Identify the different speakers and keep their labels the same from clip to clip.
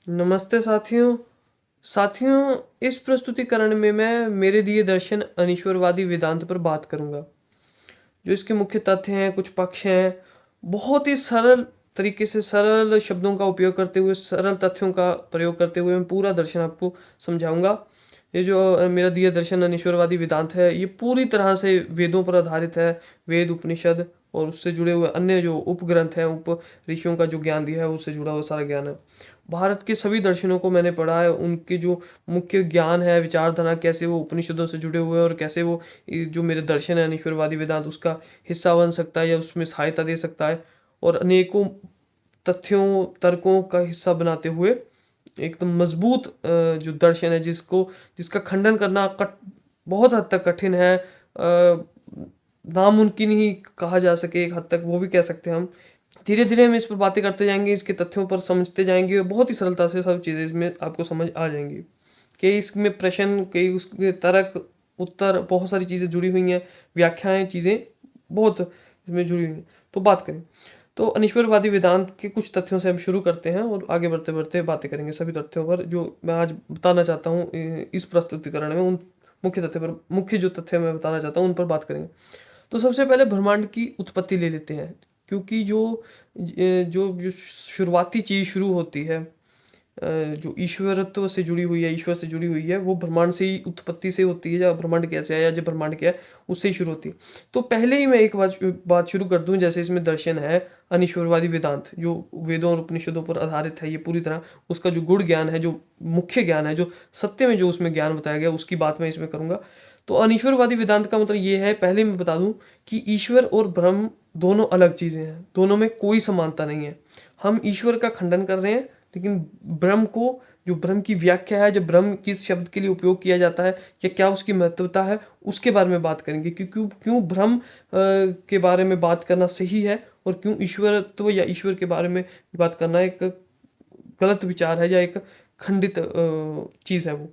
Speaker 1: नमस्ते साथियों। साथियों, इस प्रस्तुतिकरण में मैं मेरे दिए दर्शन अनीश्वरवादी वेदांत पर बात करूंगा। जो इसके मुख्य तथ्य हैं, कुछ पक्ष हैं, बहुत ही सरल तरीके से सरल शब्दों का उपयोग करते हुए, सरल तथ्यों का प्रयोग करते हुए मैं पूरा दर्शन आपको समझाऊंगा। ये जो मेरा दिया दर्शन अनीश्वरवादी वेदांत है, ये पूरी तरह से वेदों पर आधारित है। वेद, उपनिषद और उससे जुड़े हुए अन्य जो उपग्रंथ हैं, उप ऋषियों का जो ज्ञान दिया है, उससे जुड़ा हुआ सारा ज्ञान है। भारत के सभी दर्शनों को मैंने पढ़ा है। उनके जो मुख्य ज्ञान है, विचारधारा, कैसे वो उपनिषदों से जुड़े हुए हैं और कैसे वो जो मेरे दर्शन है अनीश्वरवादी वेदांत उसका हिस्सा बन सकता है या उसमें सहायता दे सकता है। और अनेकों तथ्यों, तर्कों का हिस्सा बनाते हुए एकदम मजबूत जो दर्शन है, जिसका खंडन करना बहुत हद तक कठिन है, नामुमकिन ही कहा जा सके एक हद तक, वो भी कह सकते हैं हम। धीरे धीरे हम इस पर बातें करते जाएंगे, इसके तथ्यों पर समझते जाएंगे और बहुत ही सरलता से सब चीज़ें इसमें आपको समझ आ जाएंगी। कई इसमें प्रश्न, कई उसके तर्क, उत्तर, बहुत सारी चीज़ें जुड़ी हुई हैं, व्याख्याएं, चीज़ें बहुत इसमें जुड़ी हुई हैं। तो बात करें तो अनीश्वरवादी वेदांत के कुछ तथ्यों से हम शुरू करते हैं और आगे बढ़ते बढ़ते बातें करेंगे सभी तथ्यों पर जो मैं आज बताना चाहता हूँ। इस प्रस्तुतिकरण में उन मुख्य तथ्य पर, मुख्य जो तथ्य मैं बताना चाहता हूँ उन पर बात करेंगे। तो सबसे पहले ब्रह्मांड की उत्पत्ति ले लेते हैं, क्योंकि जो शुरुआती चीज़ शुरू होती है, जो ईश्वरत्व से जुड़ी हुई है, ईश्वर से जुड़ी हुई है, वो ब्रह्मांड से ही उत्पत्ति से होती है। जब ब्रह्मांड कैसे आया, जब ब्रह्मांड क्या है, उससे ही शुरू होती है। तो पहले ही मैं एक बात शुरू कर दूं, जैसे इसमें दर्शन है अनीश्वरवादी वेदांत, जो वेदों और उपनिषदों पर आधारित है, ये पूरी तरह उसका जो गुण ज्ञान है, जो मुख्य ज्ञान है, जो सत्य में जो उसमें ज्ञान बताया गया, उसकी बात मैं इसमें करूंगा। तो अनीश्वरवादी वेदांत का मतलब ये है, पहले मैं बता दूं कि ईश्वर और ब्रह्म दोनों अलग चीजें हैं, दोनों में कोई समानता नहीं है। हम ईश्वर का खंडन कर रहे हैं, लेकिन ब्रह्म को, जो ब्रह्म की व्याख्या है, जब ब्रह्म किस शब्द के लिए उपयोग किया जाता है या क्या उसकी महत्वता है, उसके बारे में बात करेंगे कि क्यों क्यों ब्रह्म के बारे में बात करना सही है और क्यों ईश्वरत्व या ईश्वर के बारे में बात करना एक गलत विचार है या एक खंडित चीज़ है वो।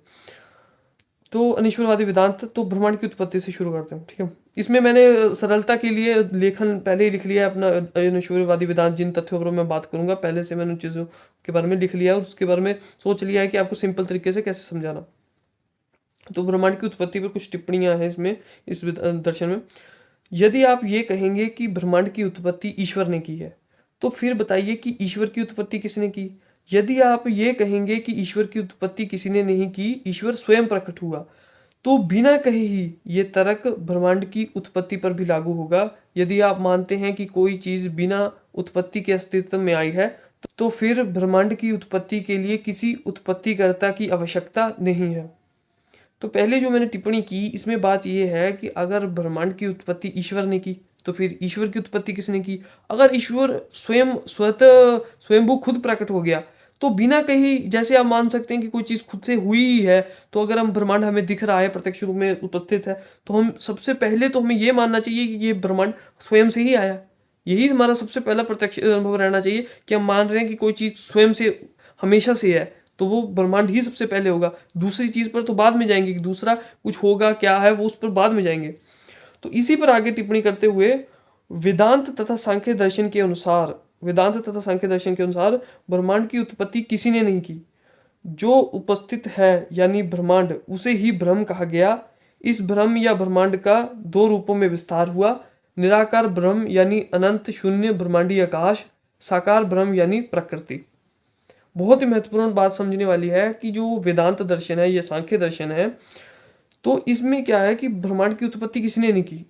Speaker 1: तो अनीश्वरवादी वेदांत, तो ब्रह्मांड की उत्पत्ति से शुरू करते हैं, ठीक है। इसमें मैंने सरलता के लिए लेखन पहले ही लिख लिया है अपना। अनीश्वरवादी वेदांत जिन तथ्यों पर मैं बात करूंगा, पहले से मैंने उन चीज़ों के बारे में लिख लिया है और उसके बारे में सोच लिया है कि आपको सिंपल तरीके से कैसे समझाना। तो ब्रह्मांड की उत्पत्ति पर कुछ टिप्पणियां हैं इसमें, इस दर्शन में। यदि आप ये कहेंगे कि ब्रह्मांड की उत्पत्ति ईश्वर ने की है, तो फिर बताइए कि ईश्वर की उत्पत्ति किसने की। यदि आप ये कहेंगे कि ईश्वर की उत्पत्ति किसी ने नहीं की, ईश्वर स्वयं प्रकट हुआ, तो बिना कहे ही ये तर्क ब्रह्मांड की उत्पत्ति पर भी लागू होगा। यदि आप मानते हैं कि कोई चीज बिना उत्पत्ति के अस्तित्व में आई है, तो फिर ब्रह्मांड की उत्पत्ति के लिए किसी उत्पत्तिकर्ता की आवश्यकता नहीं है। तो पहले जो मैंने टिप्पणी की, इसमें बात यह है कि अगर ब्रह्मांड की उत्पत्ति ईश्वर ने की, तो फिर ईश्वर की उत्पत्ति किसने की। अगर ईश्वर स्वयं स्वतः स्वयंभू खुद प्रकट हो गया, तो बिना कहीं, जैसे आप मान सकते हैं कि कोई चीज़ खुद से हुई ही है, तो अगर हम ब्रह्मांड हमें दिख रहा है, प्रत्यक्ष रूप में उपस्थित है, तो हम सबसे पहले तो हमें ये मानना चाहिए कि ये ब्रह्मांड स्वयं से ही आया। यही हमारा सबसे पहला प्रत्यक्ष अनुभव रहना चाहिए कि हम मान रहे हैं कि कोई चीज़ स्वयं से, हमेशा से है, तो वो ब्रह्मांड ही सबसे पहले होगा। दूसरी चीज पर तो बाद में जाएंगे कि दूसरा कुछ होगा क्या है, वो उस पर बाद में जाएंगे। तो इसी पर आगे टिप्पणी करते हुए, वेदांत तथा सांख्य दर्शन के अनुसार, वेदांत तथा सांख्य दर्शन के अनुसार ब्रह्मांड की उत्पत्ति किसी ने नहीं की। जो उपस्थित है यानी ब्रह्मांड, उसे ही ब्रह्म कहा गया। इस ब्रह्म या ब्रह्मांड का दो रूपों में विस्तार हुआ। निराकार ब्रह्म यानी अनंत शून्य ब्रह्मांडी आकाश, साकार ब्रह्म यानी प्रकृति। बहुत ही महत्वपूर्ण बात समझने वाली है कि जो वेदांत दर्शन है, ये सांख्य दर्शन है, तो इसमें क्या है कि ब्रह्मांड की उत्पत्ति किसने नहीं की।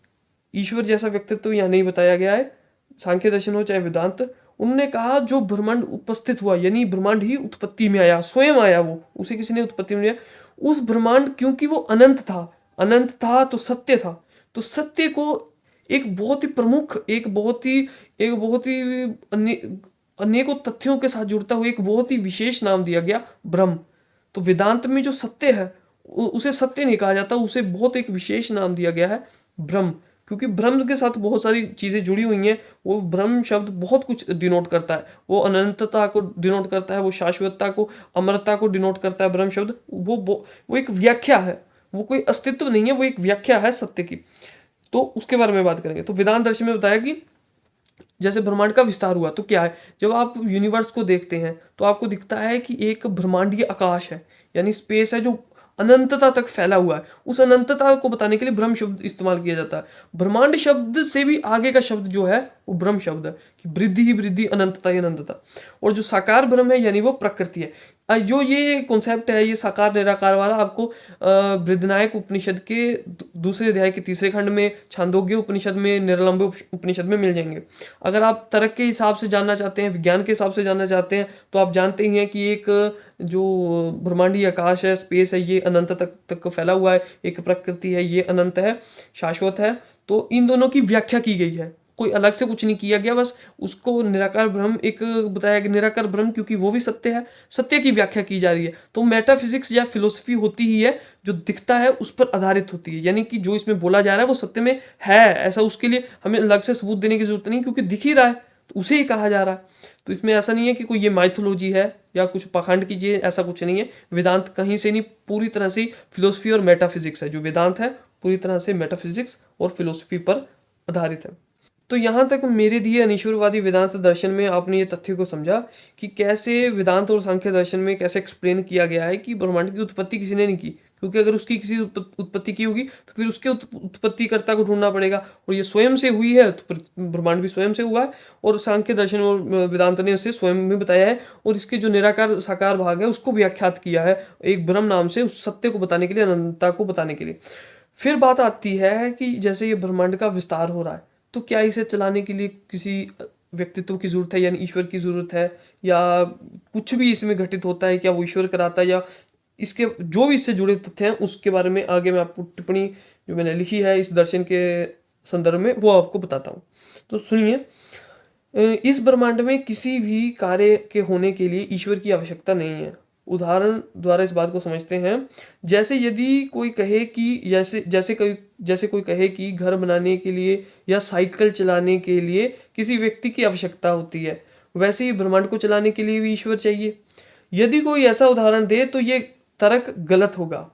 Speaker 1: ईश्वर जैसा व्यक्तित्व तो यहाँ नहीं बताया गया है। सांख्य दर्शन हो चाहे वेदांत, उन्होंने कहा जो ब्रह्मांड उपस्थित हुआ, यानी ब्रह्मांड ही उत्पत्ति में आया, स्वयं आया, वो उसे किसी ने उत्पत्ति में लिया। उस ब्रह्मांड, क्योंकि वो अनंत था, अनंत था तो सत्य था, तो सत्य को एक बहुत ही प्रमुख, एक बहुत ही अनेकों तथ्यों के साथ जुड़ता हुआ एक बहुत ही विशेष नाम दिया गया, ब्रह्म। तो वेदांत में जो सत्य है, उसे सत्य नहीं कहा जाता, उसे बहुत एक विशेष नाम दिया गया है, ब्रह्म। क्योंकि ब्रह्म के साथ बहुत सारी चीजें जुड़ी हुई हैं। वो ब्रह्म शब्द बहुत कुछ डिनोट करता है। वो अनंतता को डिनोट करता है, वो शाश्वतता को, अमरता को डिनोट करता है। ब्रह्म शब्द वो एक व्याख्या है, वो कोई अस्तित्व नहीं है, वो एक व्याख्या है सत्य की। तो उसके बारे में बात करेंगे। तो वेदांत दर्शन में बताया कि जैसे ब्रह्मांड का विस्तार हुआ तो क्या है, जब आप यूनिवर्स को देखते हैं तो आपको दिखता है कि एक ब्रह्मांडीय आकाश है, यानी स्पेस है जो अनंतता तक फैला हुआ है। उस अनंतता को बताने के लिए ब्रह्म शब्द इस्तेमाल किया जाता है। ब्रह्मांड शब्द से भी आगे का शब्द जो है वो ब्रह्म शब्द है, कि वृद्धि ही वृद्धि, अनंतता ही अनंतता। और जो साकार ब्रह्म है यानी वो प्रकृति है। जो ये कॉन्सेप्ट है, ये साकार निराकार वाला, आपको बृहदारण्यक उपनिषद के दूसरे अध्याय के तीसरे खंड में, छांदोग्य उपनिषद में, निरालंब उपनिषद में मिल जाएंगे। अगर आप तर्क के हिसाब से जानना चाहते हैं, विज्ञान के हिसाब से जानना चाहते हैं, तो आप जानते ही हैं कि एक जो ब्रह्मांडीय आकाश है, स्पेस है, ये अनंत तक फैला हुआ है। एक प्रकृति है, ये अनंत है, शाश्वत है। तो इन दोनों की व्याख्या की गई है, कोई अलग से कुछ नहीं किया गया, बस उसको निराकार ब्रह्म एक बताया गया। निराकार ब्रह्म क्योंकि वो भी सत्य है, सत्य की व्याख्या की जा रही है। तो मेटाफिजिक्स या फिलोसफी होती ही है जो दिखता है उस पर आधारित होती है, यानी कि जो इसमें बोला जा रहा है वो सत्य में है, ऐसा उसके लिए हमें अलग से सबूत देने की जरूरत नहीं, क्योंकि दिख ही रहा है तो उसे ही कहा जा रहा है। तो इसमें ऐसा नहीं है कि कोई ये माइथोलॉजी है या कुछ पाखंड कीजिए, ऐसा कुछ नहीं है। वेदांत कहीं से नहीं, पूरी तरह से फिलोसफी और मेटाफिजिक्स है। जो वेदांत है पूरी तरह से मेटाफिजिक्स और फिलोसफी पर आधारित है। तो यहाँ तक मेरे दिए अनीश्वरवादी वेदांत दर्शन में आपने ये तथ्य को समझा कि कैसे वेदांत और सांख्य दर्शन में कैसे एक्सप्लेन किया गया है कि ब्रह्मांड की उत्पत्ति किसी ने नहीं की, क्योंकि अगर उसकी किसी उत्पत्ति की होगी तो फिर उसके उत्पत्तिकर्ता को ढूंढना पड़ेगा, और ये स्वयं से हुई है तो ब्रह्मांड भी स्वयं से हुआ है। और सांख्य दर्शन और वेदांत ने उसे स्वयं में बताया है, और इसके जो निराकार साकार भाग है उसको व्याख्यात किया है एक ब्रह्म नाम से, उस सत्य को बताने के लिए, अनंतता को बताने के लिए। फिर बात आती है कि जैसे ये ब्रह्मांड का विस्तार हो रहा है, तो क्या इसे चलाने के लिए किसी व्यक्तित्व की जरूरत है, यानी ईश्वर की जरूरत है, या कुछ भी इसमें घटित होता है, क्या वो ईश्वर कराता है, या इसके जो भी इससे जुड़े तथ्य हैं उसके बारे में आगे मैं आपको टिप्पणी जो मैंने लिखी है इस दर्शन के संदर्भ में वो आपको बताता हूँ। तो सुनिए, इस ब्रह्मांड में किसी भी कार्य के होने के लिए ईश्वर की आवश्यकता नहीं है। उदाहरण द्वारा इस बात को समझते हैं। जैसे यदि कोई कहे कि जैसे कोई कहे कि घर बनाने के लिए या साइकिल चलाने के लिए किसी व्यक्ति की आवश्यकता होती है, वैसे ही ब्रह्मांड को चलाने के लिए भी ईश्वर चाहिए। यदि कोई ऐसा उदाहरण दे तो ये तर्क गलत होगा।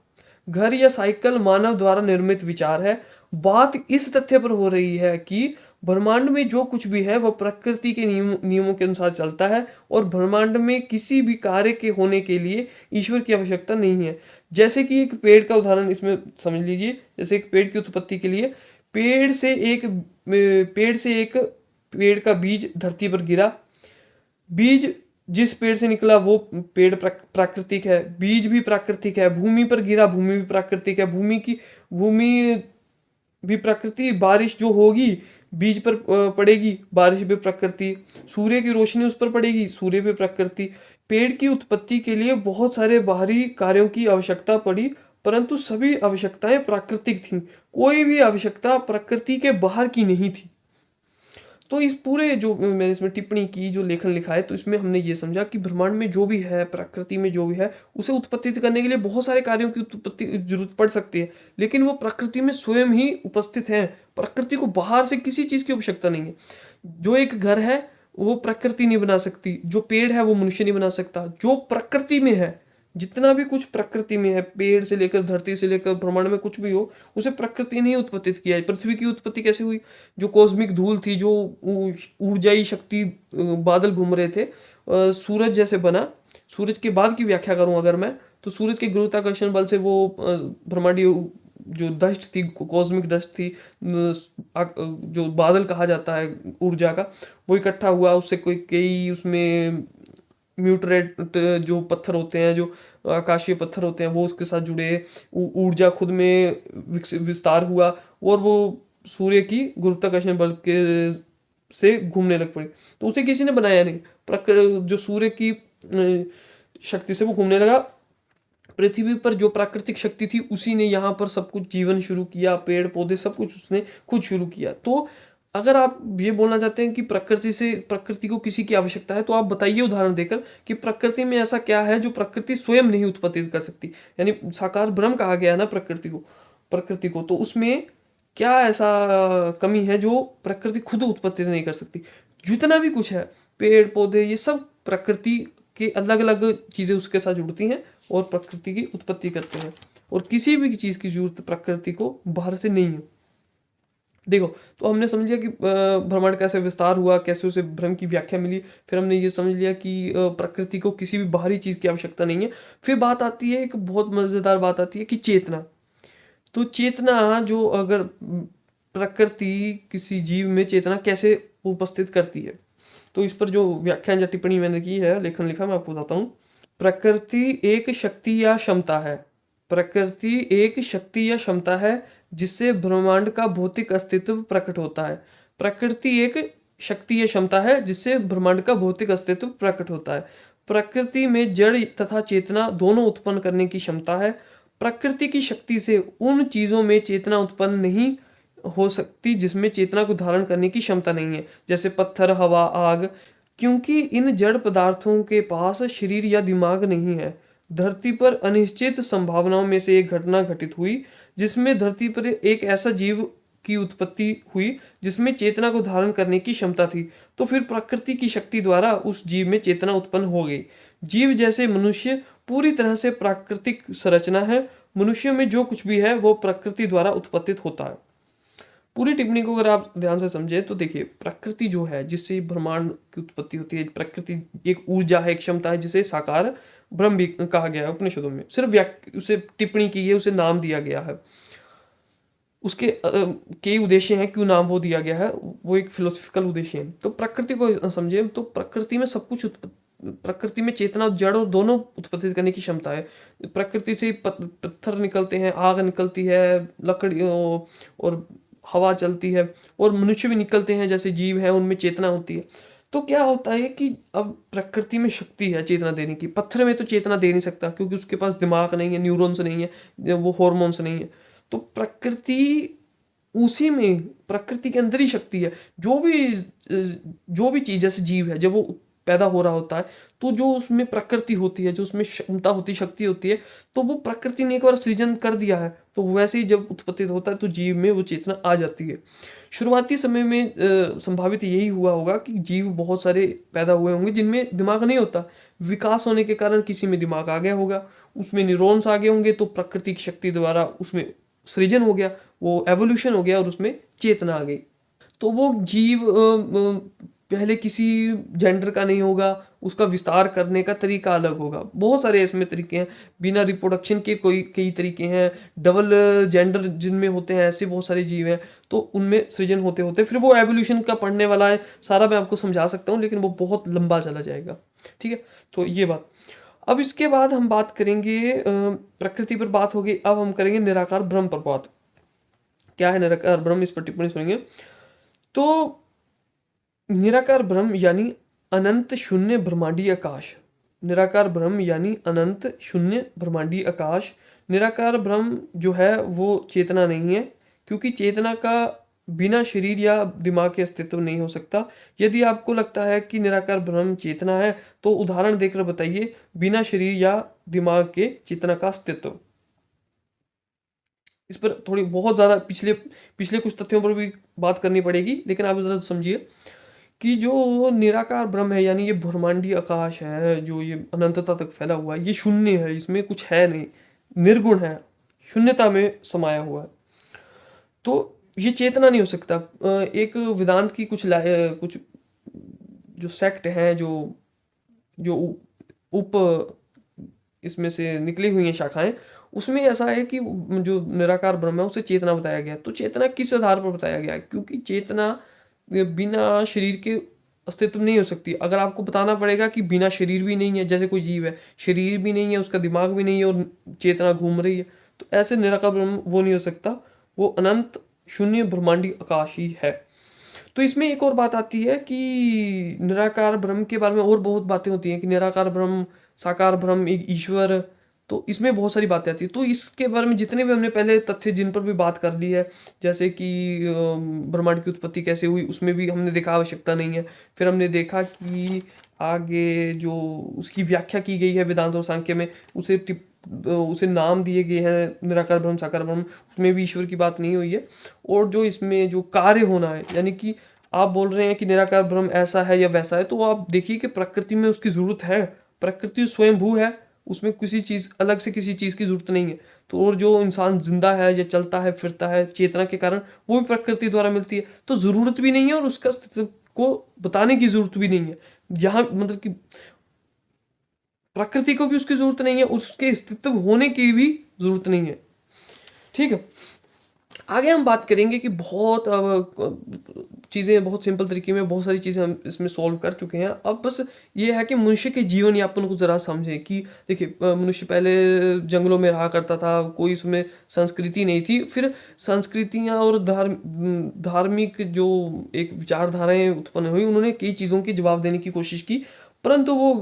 Speaker 1: घर या साइकिल मानव द्वारा निर्मित विचार है। बात इस तथ्य पर हो रही है कि ब्रह्मांड में जो कुछ भी है वह प्रकृति के नियमों के अनुसार चलता है, और ब्रह्मांड में किसी भी कार्य के होने के लिए ईश्वर की आवश्यकता नहीं है। जैसे कि एक पेड़ का उदाहरण इसमें समझ लीजिए। जैसे एक पेड़ की उत्पत्ति के लिए पेड़ से एक पेड़ का बीज धरती पर गिरा। बीज जिस पेड़ से निकला वो पेड़ प्राकृतिक है, बीज भी प्राकृतिक है। भूमि पर गिरा, भूमि भी प्राकृतिक है, भूमि भी प्रकृति। बारिश जो होगी बीज पर पड़ेगी, बारिश भी प्रकृति। सूर्य की रोशनी उस पर पड़ेगी, सूर्य भी प्रकृति। पेड़ की उत्पत्ति के लिए बहुत सारे बाहरी कार्यों की आवश्यकता पड़ी, परंतु सभी आवश्यकताएं प्राकृतिक थीं। कोई भी आवश्यकता प्रकृति के बाहर की नहीं थी। तो इस पूरे जो मैंने इसमें टिप्पणी की, जो लेखन लिखा है, तो इसमें हमने ये समझा कि ब्रह्मांड में जो भी है, प्रकृति में जो भी है, उसे उत्पत्तित करने के लिए बहुत सारे कार्यों की उत्पत्ति जरूरत पड़ सकती है, लेकिन वो प्रकृति में स्वयं ही उपस्थित है। प्रकृति को बाहर से किसी चीज की आवश्यकता नहीं है। जो एक घर है वो प्रकृति नहीं बना सकती, जो पेड़ है वो मनुष्य नहीं बना सकता। जो प्रकृति में है, जितना भी कुछ प्रकृति में है, पेड़ से लेकर धरती से लेकर ब्रह्मांड में कुछ भी हो, उसे प्रकृति ने ही उत्पत्तित किया है। पृथ्वी की उत्पत्ति कैसे हुई? जो कॉस्मिक धूल थी, जो ऊर्जाई शक्ति, बादल घूम रहे थे, सूरज जैसे बना। सूरज के बाद की व्याख्या करूं अगर मैं, तो सूरज के गुरुत्वाकर्षण बल से वो ब्रह्मांडीय जो डस्ट थी, कॉस्मिक डस्ट थी, जो बादल कहा जाता है ऊर्जा का, वो इकट्ठा हुआ। उससे कई उसमें म्यूटरेट जो पत्थर होते हैं, जो आकाशीय पत्थर होते हैं, वो उसके साथ जुड़े। ऊर्जा खुद में विस्तार हुआ, और वो सूर्य की गुरुत्वाकर्षण बल के से घूमने लग पड़ी। तो उसे किसी ने बनाया नहीं। जो सूर्य की शक्ति से वो घूमने लगा। पृथ्वी पर जो प्राकृतिक शक्ति थी उसी ने यहाँ पर सब कुछ जीवन शुरू किया, पेड़ पौधे सब कुछ उसने खुद शुरू किया। तो अगर आप ये बोलना चाहते हैं कि प्रकृति को किसी की आवश्यकता है, तो आप बताइए उदाहरण देकर कि प्रकृति में ऐसा क्या है जो प्रकृति स्वयं नहीं उत्पत्ति कर सकती। यानी साकार ब्रह्म कहा गया ना प्रकृति को, तो उसमें क्या ऐसा कमी है जो प्रकृति खुद उत्पत्ति नहीं कर सकती? जितना भी कुछ है, पेड़ पौधे, ये सब प्रकृति के अलग अलग चीजें उसके साथ जुड़ती हैं और प्रकृति की उत्पत्ति करते हैं, और किसी भी चीज की जरूरत प्रकृति को बाहर से नहीं है। देखो, तो हमने समझ लिया कि ब्रह्मांड कैसे विस्तार हुआ, कैसे उसे ब्रह्म की व्याख्या मिली। फिर हमने ये समझ लिया कि प्रकृति को किसी भी बाहरी चीज़ की आवश्यकता नहीं है। फिर बात आती है, एक बहुत मज़ेदार बात आती है कि चेतना। तो चेतना जो अगर प्रकृति किसी जीव में चेतना कैसे उपस्थित करती है, तो इस पर जो व्याख्यान या टिप्पणी मैंने की है, लेखन लिखा, मैं आपको बताता हूँ। प्रकृति एक शक्ति या क्षमता है। प्रकृति एक शक्ति या क्षमता है जिससे ब्रह्मांड का भौतिक अस्तित्व प्रकट होता है। प्रकृति एक शक्ति या क्षमता है जिससे ब्रह्मांड का भौतिक अस्तित्व प्रकट होता है। प्रकृति में जड़ तथा चेतना दोनों उत्पन्न करने की क्षमता है। प्रकृति की शक्ति से उन चीजों में चेतना उत्पन्न नहीं हो सकती जिसमें चेतना को धारण करने की क्षमता नहीं है, जैसे पत्थर, हवा, आग, क्योंकि इन जड़ पदार्थों के पास शरीर या दिमाग नहीं है। धरती पर अनिश्चित संभावनाओं में से एक घटना घटित हुई जिसमें धरती पर एक ऐसा जीव की उत्पत्ति हुई जिसमें चेतना को धारण करने की क्षमता थी। तो फिर प्रकृति की शक्ति द्वारा उस जीव में चेतना उत्पन्न हो गई। जीव जैसे मनुष्य पूरी तरह से प्राकृतिक संरचना है। मनुष्य में जो कुछ भी है वो प्रकृति द्वारा उत्पत्तित होता है। पूरी टिप्पणी को अगर आप ध्यान से समझे तो देखिए, प्रकृति जो है जिससे ब्रह्मांड की उत्पत्ति होती है, प्रकृति एक ऊर्जा है, एक क्षमता है जिसे साकार ब्रह्म भी कहा गया है उपनिषदों में। सिर्फ उसे टिप्पणी की है, उसे नाम दिया गया है। उसके कई उद्देश्य हैं, क्यों नाम वो दिया गया है, वो एक फिलोसफिकल उद्देश्य है। तो प्रकृति को समझे तो प्रकृति में सब कुछ प्रकृति में चेतना, जड़ और दोनों उत्पत्ति करने की क्षमता है। प्रकृति से पत्थर निकलते हैं, आग निकलती है, लकड़ी और हवा चलती है, और मनुष्य भी निकलते हैं, जैसे जीव है उनमें चेतना होती है। तो क्या होता है कि अब प्रकृति में शक्ति है चेतना देने की। पत्थर में तो चेतना दे नहीं सकता क्योंकि उसके पास दिमाग नहीं है, न्यूरॉन्स नहीं है, वो हॉर्मोन्स नहीं है। तो प्रकृति, उसी में प्रकृति के अंदर ही शक्ति है। जो भी चीज, जैसे जीव है, जब वो पैदा हो रहा होता है तो जो उसमें प्रकृति होती है, जो उसमें क्षमता होती है, शक्ति होती है, तो वो प्रकृति ने एक बार सृजन कर दिया है, तो वैसे ही जब उत्पत्ति होता है तो जीव में वो चेतना आ जाती है। शुरुआती समय में संभावित यही हुआ होगा कि जीव बहुत सारे पैदा हुए होंगे जिनमें दिमाग नहीं होता। विकास होने के कारण किसी में दिमाग आ गया होगा, उसमें न्यूरॉन्स आ गए होंगे, तो प्रकृति की शक्ति द्वारा उसमें सृजन हो गया, वो एवोल्यूशन हो गया और उसमें चेतना आ गई। तो वो जीव पहले किसी जेंडर का नहीं होगा, उसका विस्तार करने का तरीका अलग होगा। बहुत सारे इसमें तरीके हैं, बिना रिप्रोडक्शन के कोई कई तरीके हैं, डबल जेंडर जिनमें होते हैं, ऐसे बहुत सारे जीव हैं। तो उनमें सृजन होते होते फिर वो एवोल्यूशन का पढ़ने वाला है, सारा मैं आपको समझा सकता हूँ लेकिन वो बहुत लंबा चला जाएगा। ठीक है, तो ये बात। अब इसके बाद हम बात करेंगे, प्रकृति पर बात होगी, अब हम करेंगे निराकार ब्रह्म पर बात। क्या है निराकार ब्रह्म, इस पर टिप्पणी सुनेंगे। तो निराकार ब्रह्म यानी अनंत शून्य ब्रह्मांडीय आकाश। निराकार ब्रह्म यानी अनंत शून्य ब्रह्मांडीय आकाश। निराकार ब्रह्म जो है वो चेतना नहीं है, क्योंकि चेतना का बिना शरीर या दिमाग के अस्तित्व नहीं हो सकता। यदि आपको लगता है कि निराकार ब्रह्म चेतना है तो उदाहरण देकर बताइए बिना शरीर या दिमाग के चेतना का अस्तित्व। इस पर थोड़ी बहुत ज़्यादा पिछले पिछले कुछ तथ्यों पर भी बात करनी पड़ेगी, लेकिन आप ज़रा समझिए कि जो निराकार ब्रह्म है, यानी ये ब्रह्मांडीय आकाश है जो ये अनंतता तक फैला हुआ है, ये शून्य है, इसमें कुछ है नहीं, निर्गुण है, शून्यता में समाया हुआ है। तो ये चेतना नहीं हो सकता। एक वेदांत की कुछ जो सेक्ट हैं, जो जो उप इसमें से निकली हुई हैं शाखाएं, उसमें ऐसा है कि जो निराकार ब्रह्म है उसे चेतना बताया गया। तो चेतना किस आधार पर बताया गया है? क्योंकि चेतना बिना शरीर के अस्तित्व नहीं हो सकती। अगर आपको बताना पड़ेगा कि बिना शरीर भी नहीं है, जैसे कोई जीव है, शरीर भी नहीं है, उसका दिमाग भी नहीं है और चेतना घूम रही है, तो ऐसे निराकार ब्रह्म वो नहीं हो सकता। वो अनंत शून्य ब्रह्मांडी आकाश ही है। तो इसमें एक और बात आती है कि निराकार ब्रह्म के बारे में और बहुत बातें होती हैं कि निराकार ब्रह्म, साकार ब्रह्म, एक ईश्वर। तो इसमें बहुत सारी बातें आती हैं। तो इसके बारे में जितने भी हमने पहले तथ्य जिन पर भी बात कर ली है, जैसे कि ब्रह्मांड की उत्पत्ति कैसे हुई, उसमें भी हमने देखा आवश्यकता नहीं है। फिर हमने देखा कि आगे जो उसकी व्याख्या की गई है वेदांत और सांख्य में, उसे नाम दिए गए हैं निराकार ब्रह्म, साकार ब्रह्म, उसमें भी ईश्वर की बात नहीं हुई है। और जो इसमें जो कार्य होना है, यानी कि आप बोल रहे हैं कि निराकार ब्रह्म ऐसा है या वैसा है, तो आप देखिए कि प्रकृति में उसकी जरूरत है। प्रकृति स्वयंभू है, उसमें किसी चीज़ अलग से किसी चीज़ की ज़रूरत नहीं है। तो और जो इंसान जिंदा है या चलता है फिरता है चेतना के कारण, वो भी प्रकृति द्वारा मिलती है। तो ज़रूरत भी नहीं है और उसका अस्तित्व को बताने की ज़रूरत भी नहीं है। यहाँ मतलब कि प्रकृति को भी उसकी ज़रूरत नहीं है, उसके अस्तित्व होने की भी ज़रूरत नहीं है। ठीक है, आगे हम बात करेंगे कि बहुत चीज़ें बहुत सिंपल तरीके में बहुत सारी चीज़ें हम इसमें सॉल्व कर चुके हैं। अब बस ये है कि मनुष्य के जीवन यापन को ज़रा समझें कि देखिए मनुष्य पहले जंगलों में रहा करता था, कोई उसमें संस्कृति नहीं थी। फिर संस्कृतियाँ और धार्मिक जो एक विचारधाराएं उत्पन्न हुई, उन्होंने कई चीज़ों की जवाब देने की कोशिश की, परंतु वो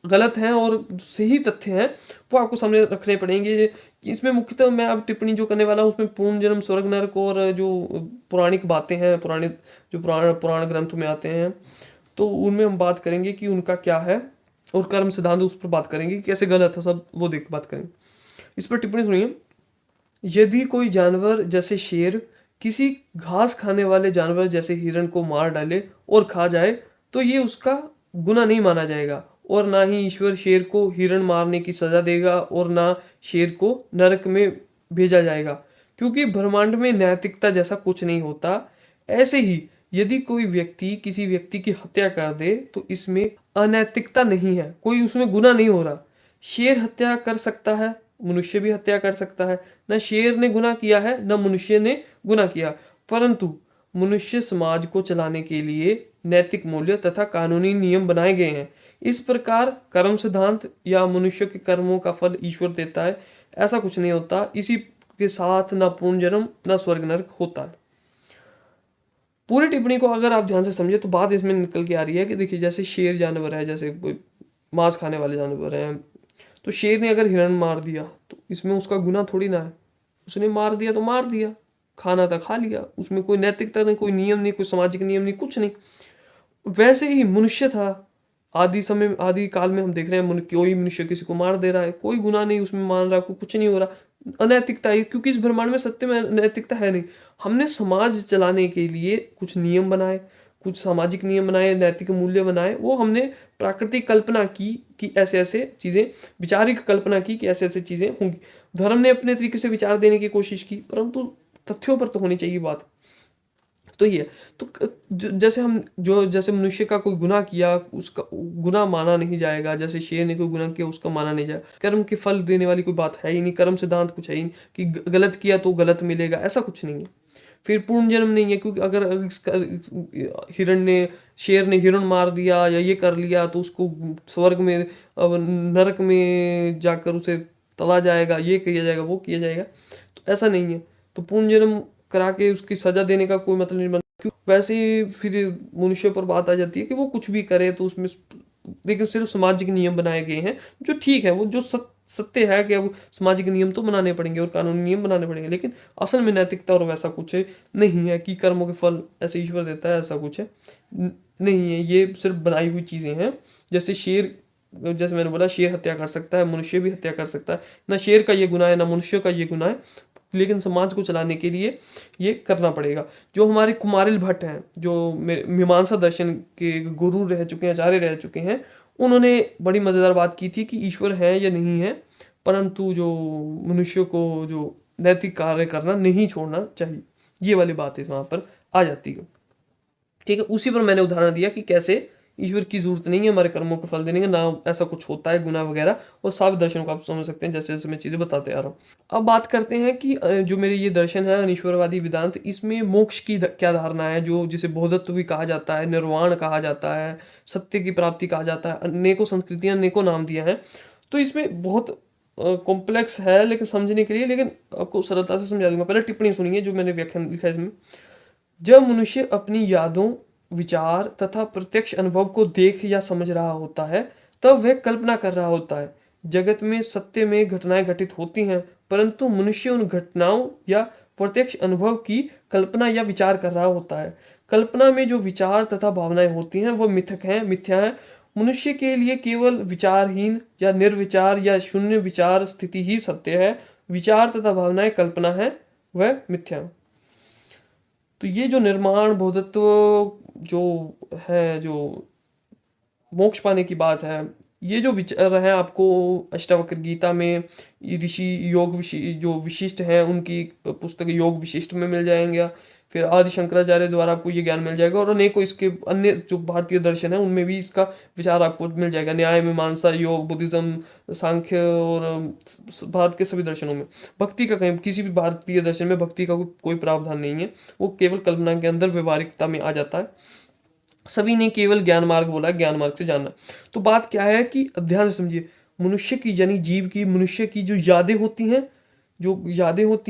Speaker 1: गलत हैं और जो सही तथ्य हैं वो आपको सामने रखने पड़ेंगे। इसमें मुख्यतः मैं अब टिप्पणी जो करने वाला हूँ उसमें पूर्ण जन्म, स्वर्ग नरक और जो पौराणिक बातें हैं, पुराने जो पुराण ग्रंथों में आते हैं, तो उनमें हम बात करेंगे कि उनका क्या है, और कर्म सिद्धांत उस पर बात करेंगे कि कैसे गलत है सब, वो देख बात करेंगे। इस पर टिप्पणी सुनिए। यदि कोई जानवर जैसे शेर किसी घास खाने वाले जानवर जैसे हिरण को मार डाले और खा जाए, तो ये उसका गुनाह नहीं माना जाएगा, और ना ही ईश्वर शेर को हिरण मारने की सजा देगा और ना शेर को नरक में भेजा जाएगा, क्योंकि ब्रह्मांड में नैतिकता जैसा कुछ नहीं होता। ऐसे ही यदि कोई व्यक्ति किसी व्यक्ति की हत्या कर दे तो इसमें अनैतिकता नहीं है, कोई उसमें गुनाह नहीं हो रहा। शेर हत्या कर सकता है, मनुष्य भी हत्या कर सकता है। न शेर ने गुनाह किया है न मनुष्य ने गुनाह किया, परंतु मनुष्य समाज को चलाने के लिए नैतिक मूल्य तथा कानूनी नियम बनाए गए हैं। इस प्रकार कर्म सिद्धांत या मनुष्य के कर्मों का फल ईश्वर देता है, ऐसा कुछ नहीं होता। इसी के साथ ना पुनर्जन्म ना स्वर्ग नरक होता है। पूरी टिप्पणी को अगर आप ध्यान से समझे तो बात इसमें निकल के आ रही है कि देखिए जैसे शेर जानवर है, जैसे कोई मांस खाने वाले जानवर हैं, तो शेर ने अगर हिरण मार दिया तो इसमें उसका गुनाह थोड़ी ना है, उसने मार दिया तो मार दिया, खाना था खा लिया, उसमें कोई नैतिकता नहीं, कोई नियम नहीं, कोई सामाजिक नियम नहीं, कुछ नहीं। वैसे ही मनुष्य था, आदि समय आदि काल में हम देख रहे हैं कोई मनुष्य किसी को मार दे रहा है, कोई गुनाह नहीं उसमें, मान रहा कोई कुछ नहीं हो रहा। अनैतिकता है क्योंकि इस ब्रह्मांड में सत्य में नैतिकता है नहीं। हमने समाज चलाने के लिए कुछ नियम बनाए, कुछ सामाजिक नियम बनाए, नैतिक मूल्य बनाए, वो हमने प्राकृतिक कल्पना की कि ऐसे ऐसे चीजें, विचारिक कल्पना की कि ऐसे ऐसे चीजें होंगी। धर्म ने अपने तरीके से विचार देने की कोशिश की, परंतु तथ्यों पर तो होनी चाहिए बात। तो ये तो जैसे हम जो जैसे मनुष्य का कोई गुनाह किया उसका गुनाह माना नहीं जाएगा, जैसे शेर ने कोई गुनाह किया उसका माना नहीं जाएगा। कर्म के फल देने वाली कोई बात है ही नहीं, कर्म सिद्धांत कुछ है ही नहीं कि गलत किया तो गलत मिलेगा, ऐसा कुछ नहीं है। फिर पूर्ण जन्म नहीं है, क्योंकि अगर हिरण ने शेर ने हिरण मार दिया या ये कर लिया तो उसको स्वर्ग में अब नरक में जाकर उसे तला जाएगा, ये किया जाएगा, वो किया जाएगा, तो ऐसा नहीं है। तो पूर्ण जन्म करा के उसकी सजा देने का कोई मतलब नहीं बनता। क्यों वैसे ही फिर मनुष्य पर बात आ जाती है कि वो कुछ भी करे तो उसमें, लेकिन सिर्फ सामाजिक नियम बनाए गए हैं जो ठीक है, वो जो सत्य है कि अब सामाजिक नियम तो बनाने पड़ेंगे और कानूनी नियम बनाने पड़ेंगे, लेकिन असल में नैतिकता और वैसा कुछ नहीं है कि कर्मों के फल ऐसे ईश्वर देता है, ऐसा कुछ है नहीं है। ये सिर्फ बनाई हुई चीजें हैं। जैसे शेर, जैसे मैंने बोला शेर हत्या कर सकता है, मनुष्य भी हत्या कर सकता है, ना शेर का ये गुनाह है ना मनुष्य का ये गुनाह है, लेकिन समाज को चलाने के लिए ये करना पड़ेगा। जो हमारे कुमारिल भट्ट हैं, जो मीमांसा दर्शन के गुरु रह चुके हैं, आचार्य रह चुके हैं, उन्होंने बड़ी मज़ेदार बात की थी कि ईश्वर है या नहीं है, परंतु जो मनुष्य को जो नैतिक कार्य करना नहीं छोड़ना चाहिए, ये वाली बात इस वहाँ पर आ जाती है। ठीक है, उसी पर मैंने उदाहरण दिया कि कैसे ईश्वर की जरूरत नहीं है हमारे कर्मों को फल देने का, ना ऐसा कुछ होता है गुनाह वगैरह, और सारे दर्शन को आप समझ सकते हैं जैसे जैसे मैं चीजें बताते आ रहा हूँ। अब बात करते हैं कि जो मेरे ये दर्शन है अनीश्वरवादी वेदांत, इसमें मोक्ष की क्या धारणा है, जो जिसे बोधत्व भी कहा जाता है, निर्वाण कहा जाता है, सत्य की प्राप्ति कहा जाता है, अनेकों संस्कृतियां अनेकों नाम दिया है। तो इसमें बहुत कॉम्प्लेक्स है लेकिन समझने के लिए, लेकिन आपको सरलता से समझा दूंगा। पहले टिप्पणी सुनिए जो मैंने व्याख्यान लिखा है इसमें। जब मनुष्य अपनी यादों, विचार तथा प्रत्यक्ष अनुभव को देख या समझ रहा होता है, तब वह कल्पना कर रहा होता है। जगत में सत्य में घटनाएं घटित होती हैं, परंतु मनुष्य उन घटनाओं या प्रत्यक्ष अनुभव की कल्पना या विचार कर रहा होता है। कल्पना में जो विचार तथा भावनाएं होती हैं वह मिथक हैं, मिथ्या हैं। मनुष्य के लिए केवल विचारहीन या निर्विचार या शून्य विचार स्थिति ही सत्य है। विचार तथा भावनाएं कल्पना है, वह मिथ्या है। तो ये जो निर्माण बोधत्व जो है, जो मोक्ष पाने की बात है, ये जो विचार है आपको अष्टावक्र गीता में, ये ऋषि योग जो विशिष्ट हैं उनकी पुस्तक योग विशिष्ट में मिल जाएंगे। फिर आदि शंकराचार्य द्वारा आपको ये ज्ञान मिल जाएगा, और अनेकों इसके अन्य जो भारतीय दर्शन है उनमें भी इसका विचार आपको मिल जाएगा। न्याय, मीमांसा, योग, बुद्धिज्म, सांख्य, और भारत के सभी दर्शनों में। भक्ति का कहीं किसी भी भारतीय दर्शन में भक्ति का कोई प्रावधान नहीं है, वो केवल कल्पना के अंदर व्यवहारिकता में आ जाता है। सभी ने केवल ज्ञान मार्ग बोला, ज्ञान मार्ग से जानना। तो बात क्या है कि ध्यान से समझिए, मनुष्य की यानी जीव की, मनुष्य की जो यादें होती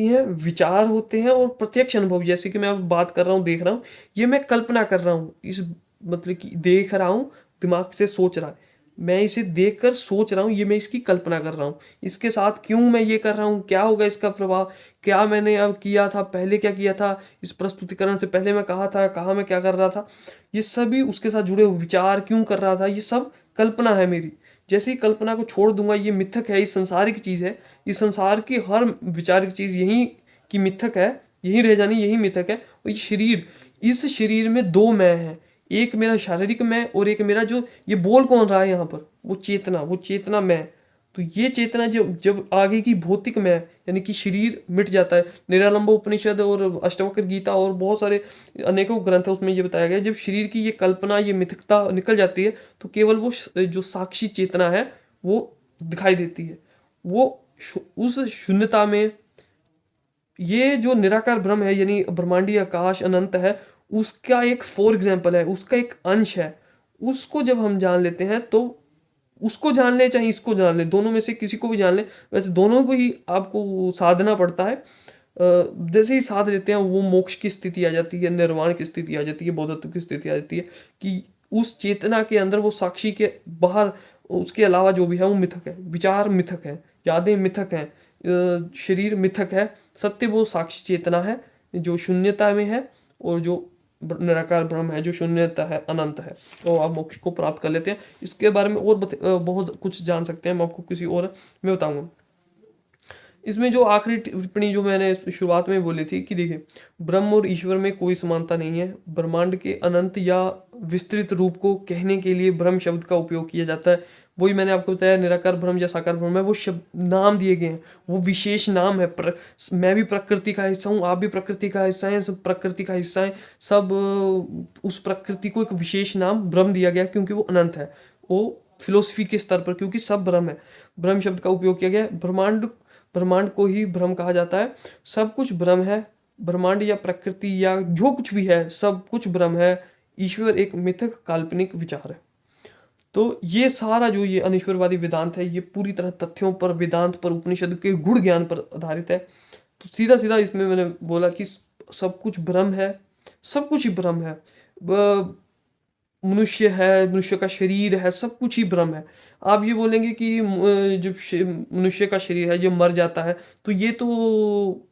Speaker 1: हैं, विचार होते हैं, और प्रत्यक्ष अनुभव, जैसे कि मैं अब बात कर रहा हूँ, देख रहा हूँ, ये मैं कल्पना कर रहा हूँ, इस मतलब कि देख रहा हूँ, दिमाग से सोच रहा है, मैं इसे देखकर सोच रहा हूँ, ये मैं इसकी कल्पना कर रहा हूँ। इसके साथ क्यों मैं ये कर रहा हूँ, क्या होगा इसका प्रभाव, क्या मैंने अब किया था, पहले क्या किया था, इस प्रस्तुतिकरण से पहले मैं कहा था, कहाँ मैं क्या कर रहा था, ये सभी उसके साथ जुड़े हुए विचार, क्यों कर रहा था, ये सब कल्पना है मेरी। जैसे ही कल्पना को छोड़ दूंगा, ये मिथक है, ये संसारिक चीज है, इस संसार की हर विचारिक चीज यही की मिथक है, यही रह जानी, यही मिथक है। और ये शरीर, इस शरीर में दो मैं हैं, एक मेरा शारीरिक मैं, और एक मेरा जो ये बोल कौन रहा है यहाँ पर, वो चेतना मैं। तो ये चेतना जब जब आगे की भौतिक मैं यानी कि शरीर मिट जाता है, निरालंब उपनिषद और अष्टावक्र गीता और बहुत सारे अनेकों ग्रंथ है उसमें ये बताया गया, जब शरीर की ये कल्पना, ये मिथकता निकल जाती है, तो केवल वो जो साक्षी चेतना है वो दिखाई देती है। वो उस शून्यता में, ये जो निराकार ब्रह्म है यानी ब्रह्मांडीय आकाश अनंत है, उसका एक फॉर एग्जाम्पल है, उसका एक अंश है। उसको जब हम जान लेते हैं, तो उसको जान ले चाहे इसको जान ले, दोनों में से किसी को भी जान ले, वैसे दोनों को ही आपको साधना पड़ता है। जैसे ही साध लेते हैं, वो मोक्ष की स्थिति आ जाती है, निर्वाण की स्थिति आ जाती है, बोधत्व की स्थिति आ जाती है, कि उस चेतना के अंदर वो साक्षी के बाहर, उसके अलावा जो भी है वो मिथक है, विचार मिथक है, यादें मिथक हैं, शरीर मिथक है, सत्य वो साक्षी चेतना है जो शून्यता में है, और जो निराकार ब्रह्म है जो शून्यता है, अनंत है। तो आप मोक्ष को प्राप्त कर लेते हैं। इसके बारे में और बहुत कुछ जान सकते हैं, मैं आपको किसी और में बताऊंगा। इसमें जो आखिरी टिप्पणी जो मैंने शुरुआत में बोली थी कि देखिए, ब्रह्म और ईश्वर में कोई समानता नहीं है। ब्रह्मांड के अनंत या विस्तृत रूप को कहने के लिए ब्रह्म शब्द का उपयोग किया जाता है। वही मैंने आपको बताया, निराकार ब्रह्म या साकार ब्रह्म है, वो शब्द नाम दिए गए हैं, वो विशेष नाम है। मैं भी प्रकृति का हिस्सा हूँ, आप भी प्रकृति का हिस्सा हैं, सब प्रकृति का हिस्सा है, सब उस प्रकृति को एक विशेष नाम ब्रह्म दिया गया क्योंकि वो अनंत है। वो फिलोसफी के स्तर पर, क्योंकि सब ब्रह्म है, ब्रह्म शब्द का उपयोग किया गया है। ब्रह्मांड ब्रह्मांड को ही ब्रह्म कहा जाता है। सब कुछ ब्रह्म है, ब्रह्मांड या प्रकृति या जो कुछ भी है, सब कुछ ब्रह्म है। ईश्वर एक मिथक काल्पनिक विचार है। तो ये सारा जो ये अनीश्वरवादी वेदांत है, ये पूरी तरह तथ्यों पर, वेदांत पर, उपनिषद के गुण ज्ञान पर आधारित है। तो सीधा सीधा इसमें मैंने बोला कि सब कुछ ब्रह्म है, सब कुछ ही ब्रह्म है। मनुष्य है, मनुष्य का शरीर है, सब कुछ ही ब्रह्म है। आप ये बोलेंगे कि जब मनुष्य का शरीर है जो मर जाता है, तो ये तो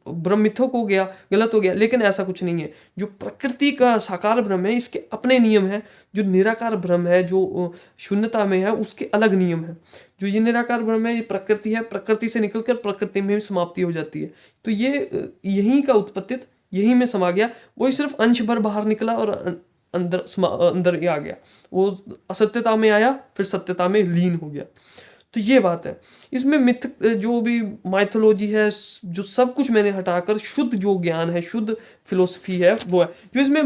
Speaker 1: ब्रह्म मिथक हो गया, गलत हो गया। लेकिन ऐसा कुछ नहीं है। जो प्रकृति का साकार ब्रह्म है, इसके अपने नियम है। जो निराकार ब्रह्म है, जो शून्यता में है, उसके अलग नियम है। जो ये निराकार ब्रह्म है, ये प्रकृति है, प्रकृति से निकलकर प्रकृति में समाप्ति हो जाती है। तो ये यहीं का उत्पत्तित, यहीं में समा गया। वही सिर्फ अंश भर बाहर निकला और अंदर ही आ गया। वो असत्यता में आया, फिर सत्यता में लीन हो गया। तो ये बात है। इसमें मिथ जो भी माइथोलॉजी है, जो सब कुछ मैंने हटाकर शुद्ध जो ज्ञान है, शुद्ध फिलोसफी है, वो है जो इसमें